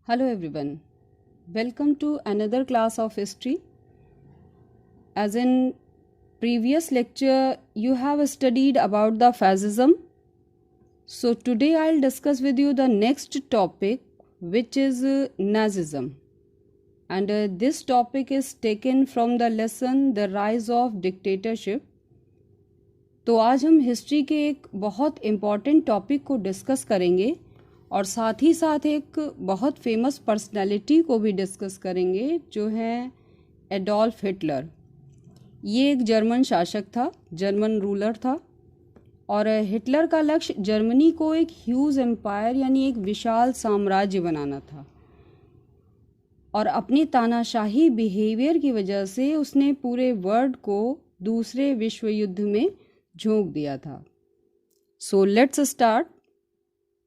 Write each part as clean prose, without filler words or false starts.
Hello everyone. Welcome to another class of history. As in previous lecture you have studied about the fascism. So today I'll discuss with you the next topic which is Nazism. And this topic is taken from the lesson The Rise of Dictatorship. तो आज हम history के एक बहुत important topic को discuss करेंगे और साथ ही साथ एक बहुत फेमस पर्सनालिटी को भी डिस्कस करेंगे जो है एडोल्फ हिटलर। ये एक जर्मन शासक था, जर्मन रूलर था और हिटलर का लक्ष्य जर्मनी को एक ह्यूज एम्पायर यानी एक विशाल साम्राज्य बनाना था और अपनी तानाशाही बिहेवियर की वजह से उसने पूरे वर्ल्ड को दूसरे विश्व युद्ध में झोंक दिया था। So let's start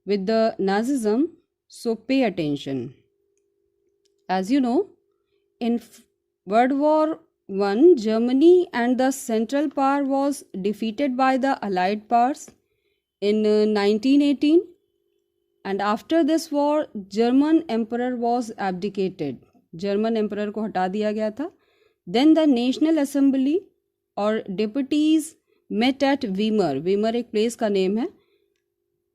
with the Nazism, so pay attention. As you know, in World War I, Germany and the Central Power was defeated by the Allied powers in 1918, and after this war, German Emperor was abdicated. German Emperor को हटा दिया गया था. Then the National Assembly or deputies met at Weimar. Weimar एक place का name है.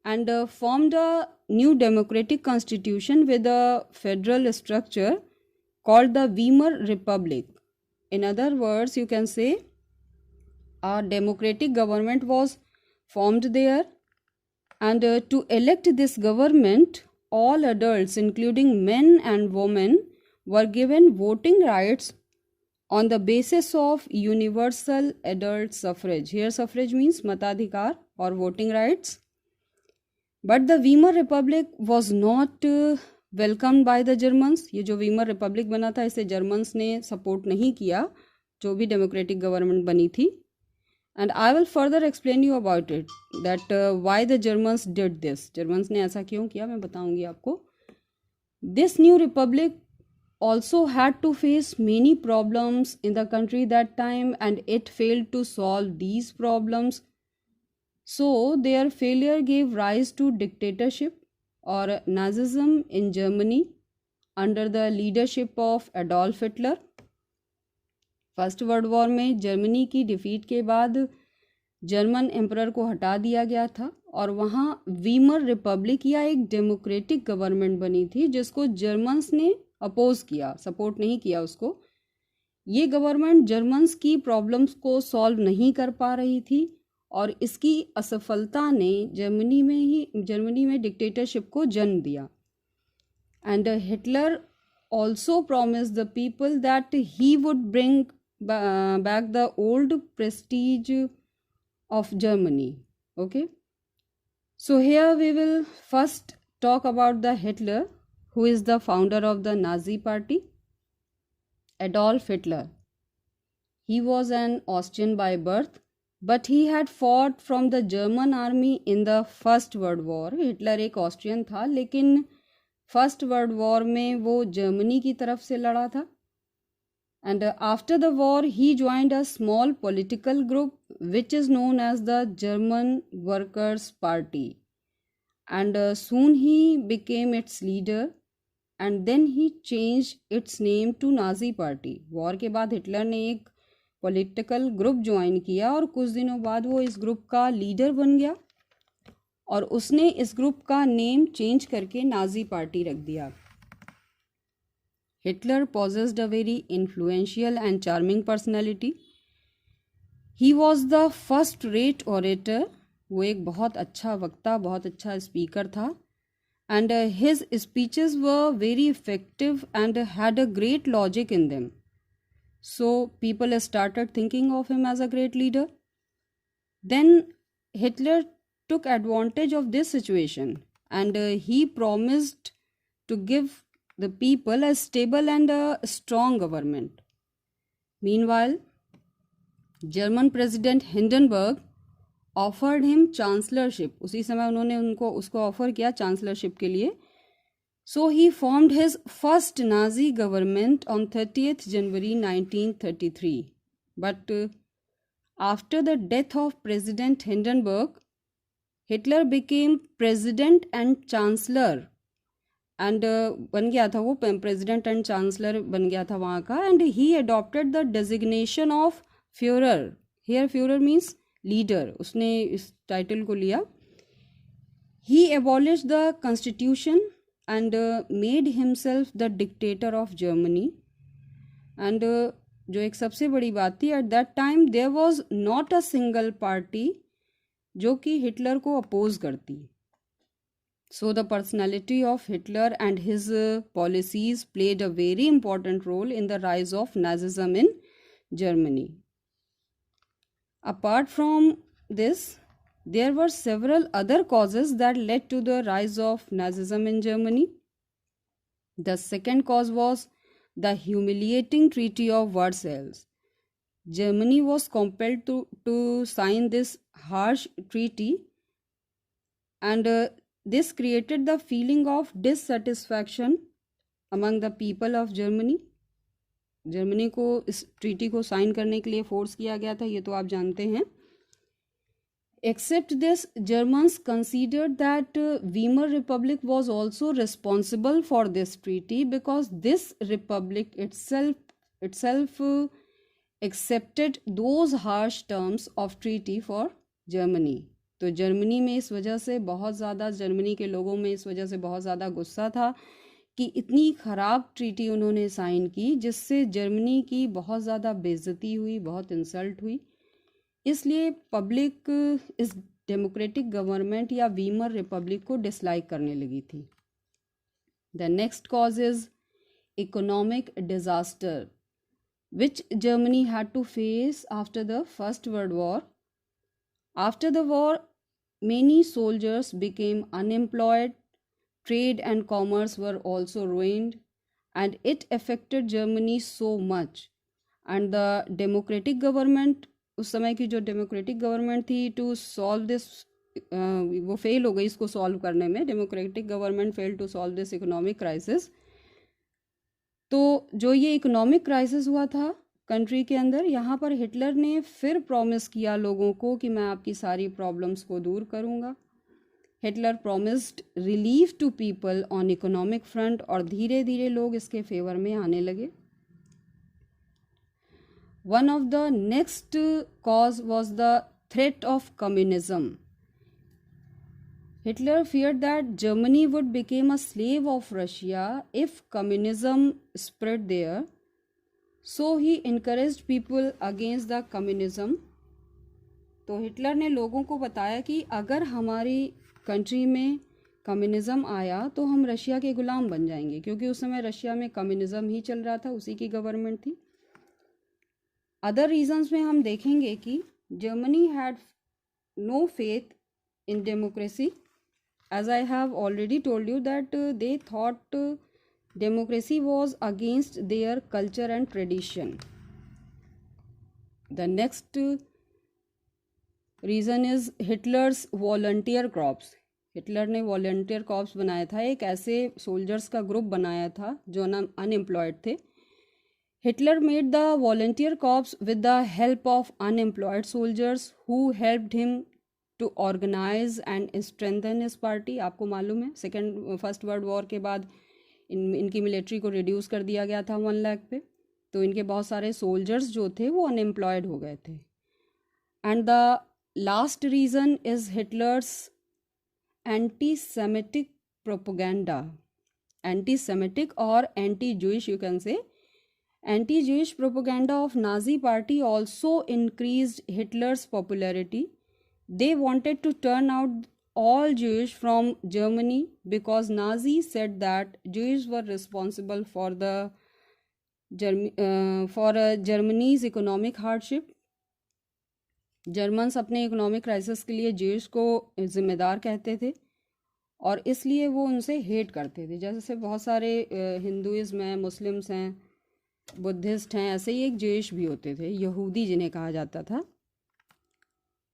And formed a new democratic constitution with a federal structure called the Weimar Republic. In other words, you can say a democratic government was formed there, and to elect this government, all adults, including men and women, were given voting rights on the basis of universal adult suffrage. Here suffrage means matadhikar or voting rights. But the Weimar Republic was not welcomed by the Germans. ये जो Weimar Republic बना था इसे Germans ने support नहीं किया, जो भी डेमोक्रेटिक गवर्नमेंट बनी थी। And I will further explain you about it that why the Germans did this. Germans ने ऐसा क्यों किया मैं बताऊंगी आपको। This new republic also had to face many problems in the country that time and it failed to solve these problems. So their failure gave rise to dictatorship or Nazism in Germany under the leadership of Adolf Hitler. First world war में Germany की defeat के बाद German emperor को हटा दिया गया था और वहाँ वीमर रिपब्लिक या एक डेमोक्रेटिक गवर्नमेंट बनी थी जिसको जर्मन्स ने अपोज किया, सपोर्ट नहीं किया उसको। ये गवर्नमेंट जर्मन्स की प्रॉब्लम्स को सॉल्व नहीं कर पा रही थी और इसकी असफलता ने जर्मनी में डिक्टेटरशिप को जन्म दिया। And Hitler also promise the people that he would bring back the old prestige of Germany. Okay, so here we will first talk about the Hitler who is the founder of the Nazi party. Adolf Hitler, he was an Austrian by birth but he had fought from the German army in the First World War. Hitler एक Austrian था लेकिन first world war में वो Germany की तरफ से लड़ा था. And after the war he joined a small political group which is known as the German workers party and soon he became its leader and then he changed its name to Nazi party. War के बाद Hitler ने एक political group join किया और कुछ दिनों बाद वो इस ग्रुप का लीडर बन गया और उसने इस ग्रुप का नेम चेंज करके नाजी पार्टी रख दिया. Hitler possessed a very influential and charming personality. He was the first rate orator. वो एक बहुत अच्छा वक्ता, बहुत अच्छा स्पीकर था. And his speeches were very effective and had a great logic in them. So people started thinking of him as a great leader. Then Hitler took advantage of this situation and he promised to give the people a stable and a strong government. Meanwhile, German President Hindenburg offered him chancellorship. उसी समय उन्होंने उसको offer किया चांसलरशिप के लिए. So he formed his first Nazi government on 30th January 1933. But after the death of President Hindenburg, Hitler became president and chancellor and बन गया था वो प्रेसिडेंट एंड चांसलर बन गया था वहाँ का. And he adopted the designation of Führer. Here Führer means leader. उसने इस टाइटल को लिया. He abolished the constitution and made himself the dictator of Germany. And जो एक सबसे बड़ी बात थी, at that time there was not a single party जो कि हिटलर को अपोज करती. So the personality of Hitler and his policies played a very important role in the rise of Nazism in Germany. Apart from this, there were several other causes that led to the rise of Nazism in Germany. The second cause was the humiliating Treaty of Versailles. Germany was compelled to sign this harsh treaty, and this created the feeling of dissatisfaction among the people of Germany. Germany को इस treaty को sign करने के लिए force किया गया था, ये तो आप जानते हैं. Except this, Germans considered that Weimar Republic was also responsible for this treaty because this republic itself accepted those harsh terms of treaty for Germany. तो जर्मनी में इस वजह से बहुत ज़्यादा, जर्मनी के लोगों में इस वजह से बहुत ज़्यादा गुस्सा था कि इतनी ख़राब ट्रीटी उन्होंने साइन की जिससे जर्मनी की बहुत ज़्यादा बेइज्जती हुई, बहुत इंसल्ट हुई. इसलिए पब्लिक इस डेमोक्रेटिक गवर्नमेंट या वीमर रिपब्लिक को डिसलाइक करने लगी थी. The next cause is economic disaster which Germany had to face after the first world war. After the war many soldiers became unemployed, trade and commerce were also ruined, and it affected Germany so much. And the democratic government, उस समय की जो democratic government थी, to solve this, वो fail हो गई इसको solve करने में. Democratic government fail to solve this economic crisis. तो जो ये इकोनॉमिक क्राइसिस हुआ था कंट्री के अंदर, यहाँ पर हिटलर ने फिर प्रॉमिस किया लोगों को कि मैं आपकी सारी प्रॉब्लम्स को दूर करूँगा. Hitler promised relief to people on economic front, और धीरे धीरे लोग इसके फेवर में आने लगे. One of the next cause was the threat of communism. Hitler feared that Germany would become a slave of Russia if communism spread there. So he encouraged people against the communism. तो Hitler ने लोगों को बताया कि अगर हमारी country में communism आया तो हम रशिया के गुलाम बन जाएंगे, क्योंकि उस समय रशिया में कम्युनिज़म ही चल रहा था, उसी की गवर्नमेंट थी. अदर रीजंस में हम देखेंगे कि Germany had no faith in democracy. As I have already told you that they thought democracy was against their culture and tradition. The next reason is Hitler's volunteer corps. Hitler ने volunteer corps बनाया था, एक ऐसे soldiers का group बनाया था जो unemployed थे. Hitler made the volunteer corps with the help of unemployed soldiers who helped him to organize and strengthen his party. आपको मालूम है फर्स्ट वर्ल्ड वॉर के बाद इनकी मिलिट्री को रिड्यूस कर दिया गया था 1 लाख पे, तो इनके बहुत सारे सोल्जर्स जो थे वो अनएम्प्लॉयड हो गए थे. And the last reason is Hitler's anti Semitic propaganda. Anti Semitic और anti Jewish, you can say. Anti-Jewish propaganda of Nazi party also increased Hitler's popularity. They wanted to turn out all Jewish from Germany because Nazis said that Jews were responsible for Germany's economic hardship. Germans अपने economic crisis के लिए Jews को जिम्मेदार कहते थे और इसलिए वो उनसे हेट करते थे. जैसे बहुत सारे हिंदुइज्म हैं, मुस्लिम्स हैं, बुद्धिस्ट हैं, ऐसे ही एक ज्यूइश भी होते थे, यहूदी जिन्हें कहा जाता था.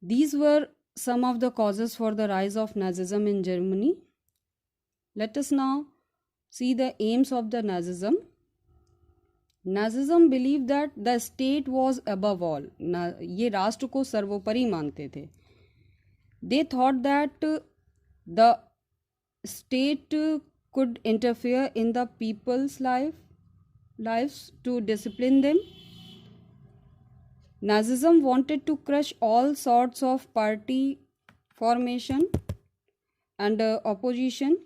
These were some of the causes for the rise of Nazism in Germany. Let us now see the aims of the Nazism. Nazism believe that the state was above all. ये राष्ट्र को सर्वोपरि मानते थे. They thought that the state could interfere in the people's lives to discipline them. Nazism wanted to crush all sorts of party formation and opposition.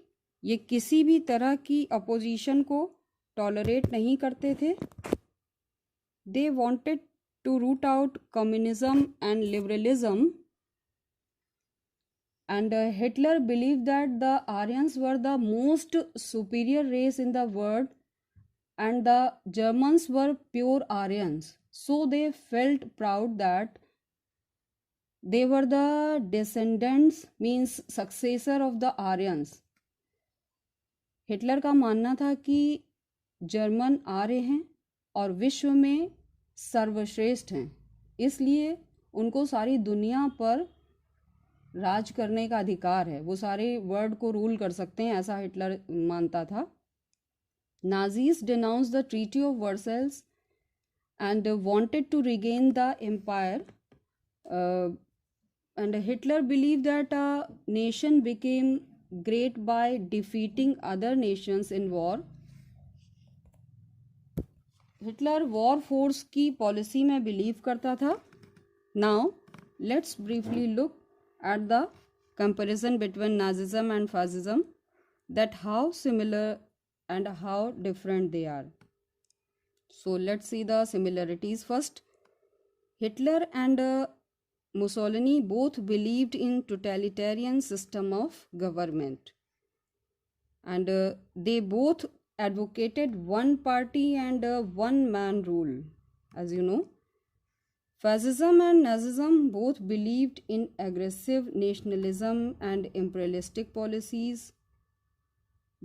ये किसी भी तरह की opposition को tolerate नहीं करते थे. They wanted to root out communism and liberalism, and Hitler believed that the Aryans were the most superior race in the world and the Germans were pure Aryans. So they felt proud that they were the descendants, means successor of the Aryans. Hitler का मानना था कि German आर्य हैं और विश्व में सर्वश्रेष्ठ हैं, इसलिए उनको सारी दुनिया पर राज करने का अधिकार है, वो सारे वर्ल्ड को रूल कर सकते हैं, ऐसा हिटलर मानता था. Nazis denounced the Treaty of Versailles and wanted to regain the empire. And Hitler believed that a nation became great by defeating other nations in war. Hitler war force की policy में believe करता था. Now let's briefly look at the comparison between Nazism and fascism, that how similar and how different they are. So let's see the similarities first. Hitler and Mussolini both believed in totalitarian system of government, and they both advocated one party and one man rule. As you know, fascism and Nazism both believed in aggressive nationalism and imperialistic policies.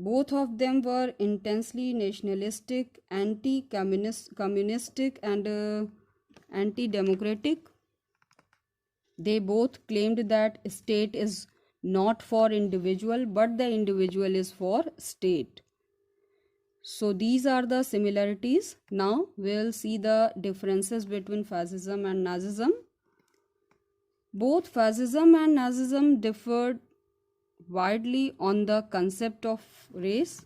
Both of them were intensely nationalistic, anti-communistic and anti-democratic. They both claimed that state is not for individual but the individual is for state. So these are the similarities. Now we'll see the differences between fascism and Nazism. Both fascism and Nazism differed widely on the concept of race.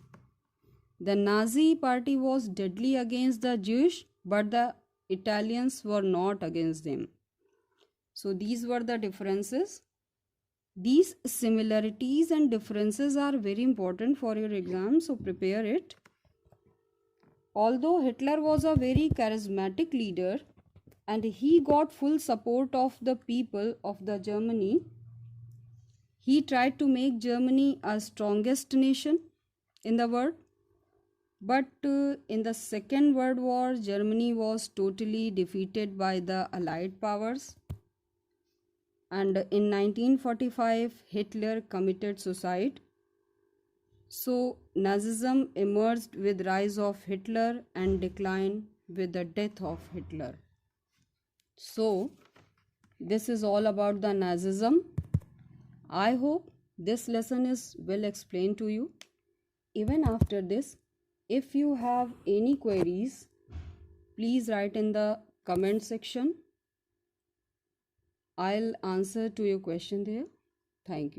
The Nazi party was deadly against the Jewish, but the Italians were not against them. So these were the differences. These similarities and differences are very important for your exam, so prepare it. Although Hitler was a very charismatic leader and he got full support of the people of the Germany, he tried to make Germany a strongest nation in the world. But in the Second World War, Germany was totally defeated by the Allied powers. And in 1945, Hitler committed suicide. So Nazism emerged with rise of Hitler and declined with the death of Hitler. So this is all about the Nazism. I hope this lesson is well explained to you. Even after this, if you have any queries, please write in the comment section. I'll answer to your question there. Thank you.